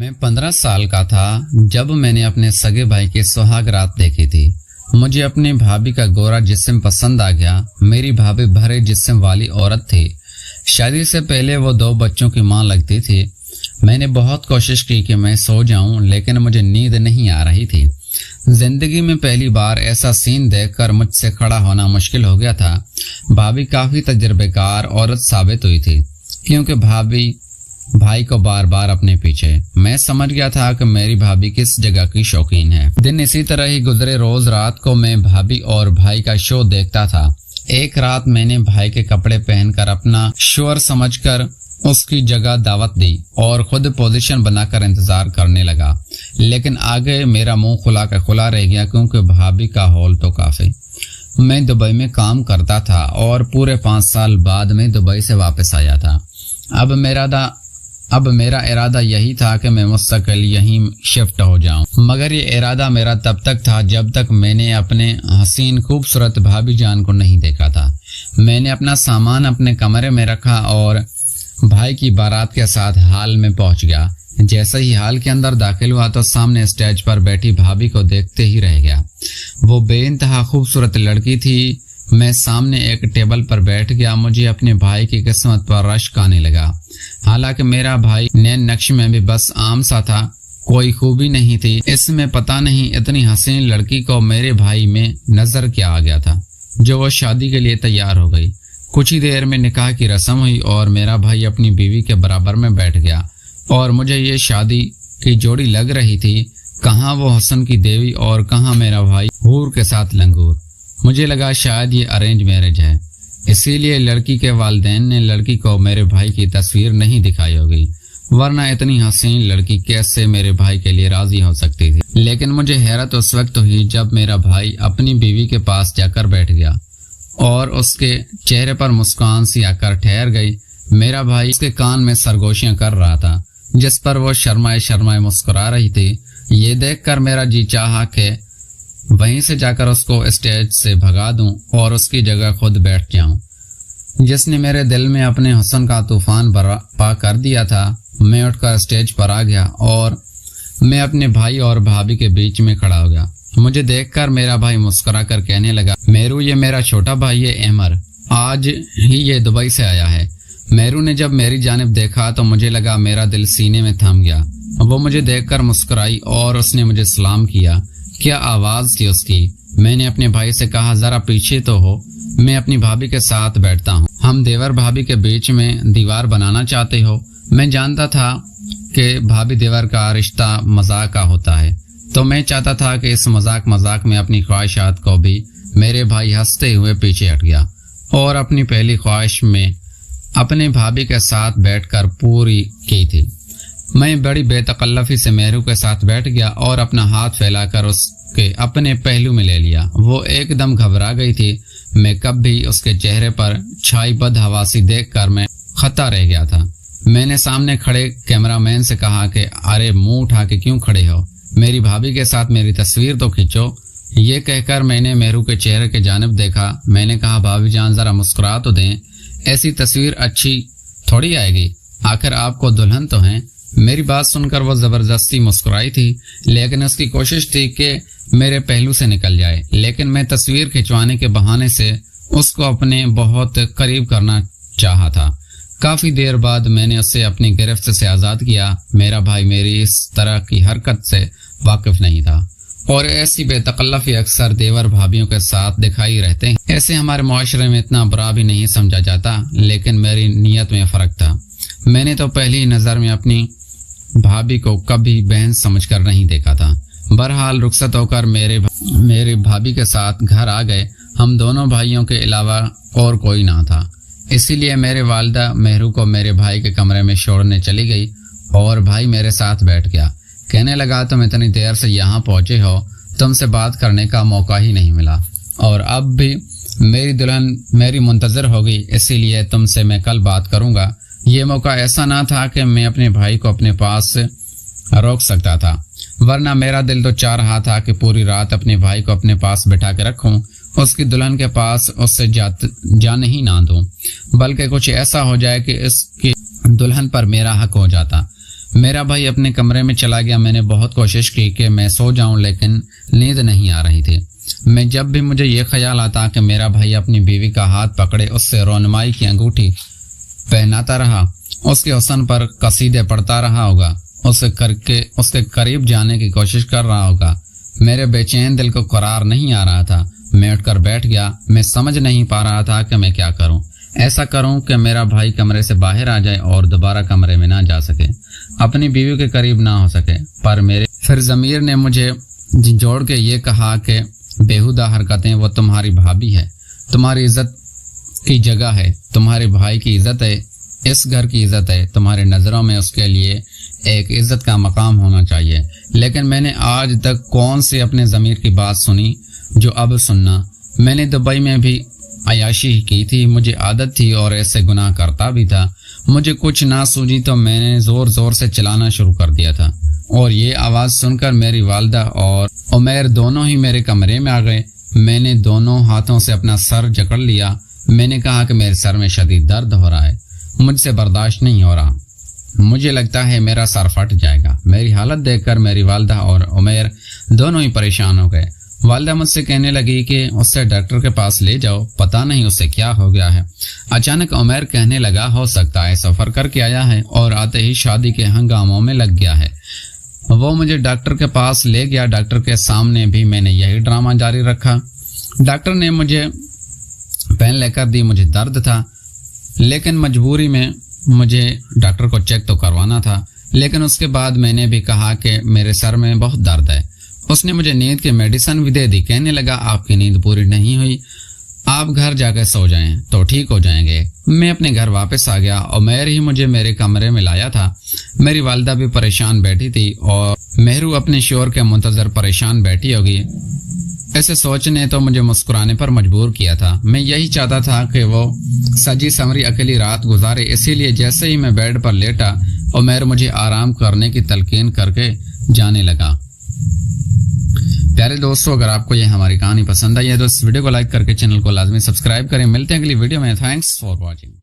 میں 15 سال کا تھا جب میں نے اپنے سگے بھائی کی سہاگ رات دیکھی تھی۔ مجھے اپنی بھابھی کا گورا جسم پسند آ گیا۔ میری بھابھی بھرے جسم والی عورت تھی۔ شادی سے پہلے وہ 2 بچوں کی ماں لگتی تھی۔ میں نے بہت کوشش کی کہ میں سو جاؤں، لیکن مجھے نیند نہیں آ رہی تھی۔ زندگی میں پہلی بار ایسا سین دیکھ کر مجھ سے کھڑا ہونا مشکل ہو گیا تھا۔ بھابھی کافی تجربے کار عورت ثابت ہوئی تھی، کیونکہ بھابھی بھائی کو بار بار اپنے پیچھے۔ میں سمجھ گیا تھا کہ میری بھابھی کس جگہ کی شوقین ہے۔ دن اسی طرح ہی گزرے۔ روز رات کو میں بھابھی اور بھائی کا شو دیکھتا تھا۔ ایک رات میں نے بھائی کے کپڑے پہن کر اپنا شوہر سمجھ کر اس کی جگہ دعوت دی اور خود پوزیشن بنا کر انتظار کرنے لگا، لیکن آگے میرا منہ کھلا کا کھلا رہ گیا، کیونکہ بھابھی کا ہال تو کافی۔ میں دبئی میں کام کرتا تھا اور پورے 5 سال بعد میں دبئی سے واپس آیا تھا۔ اب میرا ارادہ یہی تھا کہ میں مستقل یہیں شفٹ ہو جاؤں، مگر یہ ارادہ میرا تب تک تھا جب تک میں نے اپنے حسین خوبصورت بھابھی جان کو نہیں دیکھا تھا۔ میں نے اپنا سامان اپنے کمرے میں رکھا اور بھائی کی بارات کے ساتھ ہال میں پہنچ گیا۔ جیسے ہی ہال کے اندر داخل ہوا تو سامنے اسٹیج پر بیٹھی بھابھی کو دیکھتے ہی رہ گیا۔ وہ بے انتہا خوبصورت لڑکی تھی۔ میں سامنے ایک ٹیبل پر بیٹھ گیا۔ مجھے اپنے بھائی کی قسمت پر رشک آنے لگا۔ حالانکہ میرا بھائی نین نقش میں بھی بس عام سا تھا، کوئی خوبی نہیں تھی اس میں۔ پتہ نہیں اتنی حسین لڑکی کو میرے بھائی میں نظر کیا آ گیا تھا جو وہ شادی کے لیے تیار ہو گئی۔ کچھ ہی دیر میں نکاح کی رسم ہوئی اور میرا بھائی اپنی بیوی کے برابر میں بیٹھ گیا، اور مجھے یہ شادی کی جوڑی لگ رہی تھی۔ کہاں وہ حسن کی دیوی اور کہاں میرا بھائی حور کے ساتھ لنگور۔ مجھے لگا شاید یہ ارینج میرج ہے، اسی لیے لڑکی کے والدین نے لڑکی کو میرے بھائی کی تصویر نہیں دکھائی ہوگی، ورنہ اتنی حسین لڑکی کیسے میرے بھائی کے لیے راضی ہو سکتی تھی۔ لیکن مجھے حیرت اس وقت ہوئی جب میرا بھائی اپنی بیوی کے پاس جا کر بیٹھ گیا اور اس کے چہرے پر مسکان سی آ کر ٹھہر گئی۔ میرا بھائی اس کے کان میں سرگوشیاں کر رہا تھا، جس پر وہ شرمائے مسکرا رہی تھی۔ یہ دیکھ کر میرا جی چاہا کہ وہیں سے جا کر اس کو اسٹیج سے بھگا دوں اور اس کی جگہ خود بیٹھ جاؤں، جس نے میرے دل میں اپنے حسن کا طوفان برپا کر دیا تھا۔ میں اٹھ کر اسٹیج پر آ گیا اور میں اپنے بھائی اور بھابھی کے بیچ میں کھڑا ہو گیا۔ مجھے دیکھ کر میرا بھائی مسکرا کر کہنے لگا، میرو یہ میرا چھوٹا بھائی ہے احمر، آج ہی یہ دبئی سے آیا ہے۔ میرو نے جب میری جانب دیکھا تو مجھے لگا میرا دل سینے میں تھم گیا۔ وہ مجھے دیکھ کر مسکرائی اور اس نے مجھے سلام کیا۔ کیا آواز تھی اس کی! میں نے اپنے بھائی سے کہا، ذرا پیچھے تو ہو، میں اپنی بھابھی کے ساتھ بیٹھتا ہوں۔ ہم دیور بھابھی کے بیچ میں دیوار بنانا چاہتے ہو؟ میں جانتا تھا کہ بھابھی دیور کا رشتہ مذاق کا ہوتا ہے، تو میں چاہتا تھا کہ اس مذاق میں اپنی خواہشات کو بھی میرے بھائی ہنستے ہوئے پیچھے ہٹ گیا اور اپنی پہلی خواہش میں اپنے بھابھی کے ساتھ بیٹھ کر پوری کی تھی۔ میں بڑی بے تکلفی سے میرو کے ساتھ بیٹھ گیا اور اپنا ہاتھ پھیلا کر اس کے اپنے پہلو میں لے لیا۔ وہ ایک دم گھبرا گئی تھی۔ میں کب بھی اس کے چہرے پر چھائی بدحواسی دیکھ کر میں خطا رہ گیا تھا۔ میں نے سامنے کھڑے کیمرہ مین سے کہا کہ ارے منہ اٹھا کے کیوں کھڑے ہو، میری بھابھی کے ساتھ میری تصویر تو کھینچو۔ یہ کہہ کر میں نے میرو کے چہرے کی جانب دیکھا۔ میں نے کہا، بھابھی جان ذرا مسکرا تو دیں، ایسی تصویر اچھی تھوڑی آئے گی، آخر آپ کو دلہن تو ہیں۔ میری بات سن کر وہ زبردستی مسکرائی تھی، لیکن اس کی کوشش تھی کہ میرے پہلو سے نکل جائے، لیکن میں تصویر کھنچوانے کے بہانے سے اس کو اپنے بہت قریب کرنا چاہا تھا۔ کافی دیر بعد میں نے اسے اپنی گرفت سے آزاد کیا۔ میرا بھائی میری اس طرح کی حرکت سے واقف نہیں تھا، اور ایسی بے تکلفی اکثر دیور بھابھیوں کے ساتھ دکھائی رہتے ہیں۔ ایسے ہمارے معاشرے میں اتنا برا بھی نہیں سمجھا جاتا، لیکن میری نیت میں فرق تھا۔ میں نے تو پہلی نظر میں اپنی بھابھی کو کبھی بہن سمجھ کر نہیں دیکھا تھا۔ بہرحال رخصت ہو کر میرے بھابھی کے ساتھ گھر آ گئے۔ ہم دونوں بھائیوں کے علاوہ اور کوئی نہ تھا، اسی لیے میرے والدہ مہرو کو میرے بھائی کے کمرے میں چھوڑنے چلی گئی اور بھائی میرے ساتھ بیٹھ گیا۔ کہنے لگا، تم اتنی دیر سے یہاں پہنچے ہو، تم سے بات کرنے کا موقع ہی نہیں ملا، اور اب بھی میری دلہن میری منتظر ہوگی، اسی لیے تم سے میں کل بات کروں گا۔ یہ موقع ایسا نہ تھا کہ میں اپنے بھائی کو اپنے پاس روک سکتا تھا، ورنہ میرا دل تو چاہ رہا تھا کہ پوری رات اپنے بھائی کو اپنے پاس بٹھا کے رکھوں، اس کی دلہن کے پاس اس سے جانے ہی نہ دوں، بلکہ کچھ ایسا ہو جائے کہ اس کی دلہن پر میرا حق ہو جاتا۔ میرا بھائی اپنے کمرے میں چلا گیا۔ میں نے بہت کوشش کی کہ میں سو جاؤں لیکن نیند نہیں آ رہی تھی۔ میں جب بھی مجھے یہ خیال آتا کہ میرا بھائی اپنی بیوی کا ہاتھ پکڑے اس سے رونمائی کی انگوٹھی پہناتا رہا، اس کے حسن پر قصیدے پڑھتا رہا ہوگا، اس کے قریب جانے کی کوشش کر رہا ہوگا، میرے بے چین دل کو قرار نہیں آ رہا تھا۔ میں اٹھ کر بیٹھ گیا۔ میں سمجھ نہیں پا رہا تھا کہ میں کیا کروں۔ ایسا کروں کہ میرا بھائی کمرے سے باہر آ جائے اور دوبارہ کمرے میں نہ جا سکے، اپنی بیوی کے قریب نہ ہو سکے۔ پر پھر ضمیر نے مجھے جھنجھوڑ کے یہ کہا کہ بیہودہ حرکتیں، وہ تمہاری بھابھی ہے، تمہاری عزت کی جگہ ہے، تمہارے بھائی کی عزت ہے، اس گھر کی عزت ہے، تمہاری نظروں میں اس کے لیے ایک عزت کا مقام ہونا چاہیے۔ لیکن میں نے آج تک کون سی اپنے ضمیر کی بات سنی جو اب سننا۔ میں نے دبئی میں بھی عیاشی کی تھی، مجھے عادت تھی اور ایسے گناہ کرتا بھی تھا۔ مجھے کچھ نہ سوجی تو میں نے زور زور سے چلانا شروع کر دیا تھا، اور یہ آواز سن کر میری والدہ اور عمیر دونوں ہی میرے کمرے میں آ گئے۔ میں نے دونوں ہاتھوں سے اپنا سر جکڑ لیا۔ میں نے کہا کہ میرے سر میں شدید درد ہو رہا ہے، مجھ سے برداشت نہیں ہو رہا، مجھے لگتا ہے میرا سر پھٹ جائے گا۔ میری حالت دیکھ کر میری والدہ اور عمیر دونوں ہی پریشان ہو گئے۔ والدہ مجھ سے کہنے لگی کہ اسے ڈاکٹر کے پاس لے جاؤ، پتہ نہیں اسے کیا ہو گیا ہے۔ اچانک عمیر کہنے لگا، ہو سکتا ہے سفر کر کے آیا ہے اور آتے ہی شادی کے ہنگاموں میں لگ گیا ہے۔ وہ مجھے ڈاکٹر کے پاس لے گیا۔ ڈاکٹر کے سامنے بھی میں نے یہی ڈرامہ جاری رکھا۔ ڈاکٹر نے مجھے پین لے کر دی، مجھے درد تھا لیکن مجبوری میں مجھے ڈاکٹر کو چیک تو کروانا تھا۔ لیکن اس کے بعد میں نے بھی کہا کہ میرے سر میں بہت درد ہے۔ اس نے مجھے نیند کی میڈیسن بھی دے دی۔ کہنے لگا، آپ کی نیند پوری نہیں ہوئی، آپ گھر جا کے سو جائیں تو ٹھیک ہو جائیں گے۔ میں اپنے گھر واپس آ گیا۔ عمیر ہی مجھے میرے کمرے میں لایا تھا۔ میری والدہ بھی پریشان بیٹھی تھی اور مہرو اپنے شوہر کے منتظر پریشان بیٹھی ہوگی۔ ایسے سوچنے تو مجھے مسکرانے پر مجبور کیا تھا۔ میں یہی چاہتا تھا کہ وہ سجی سمری اکیلی رات گزارے، اسی لیے جیسے ہی میں بیڈ پر لیٹا، عمیر مجھے آرام کرنے کی تلقین کر کے جانے لگا۔ پیارے دوستو، اگر آپ کو یہ ہماری کہانی پسند آئی ہے تو اس ویڈیو کو لائک کر کے چینل کو لازمی سبسکرائب کریں۔ ملتے ہیں اگلی ویڈیو میں۔ Thanks for watching.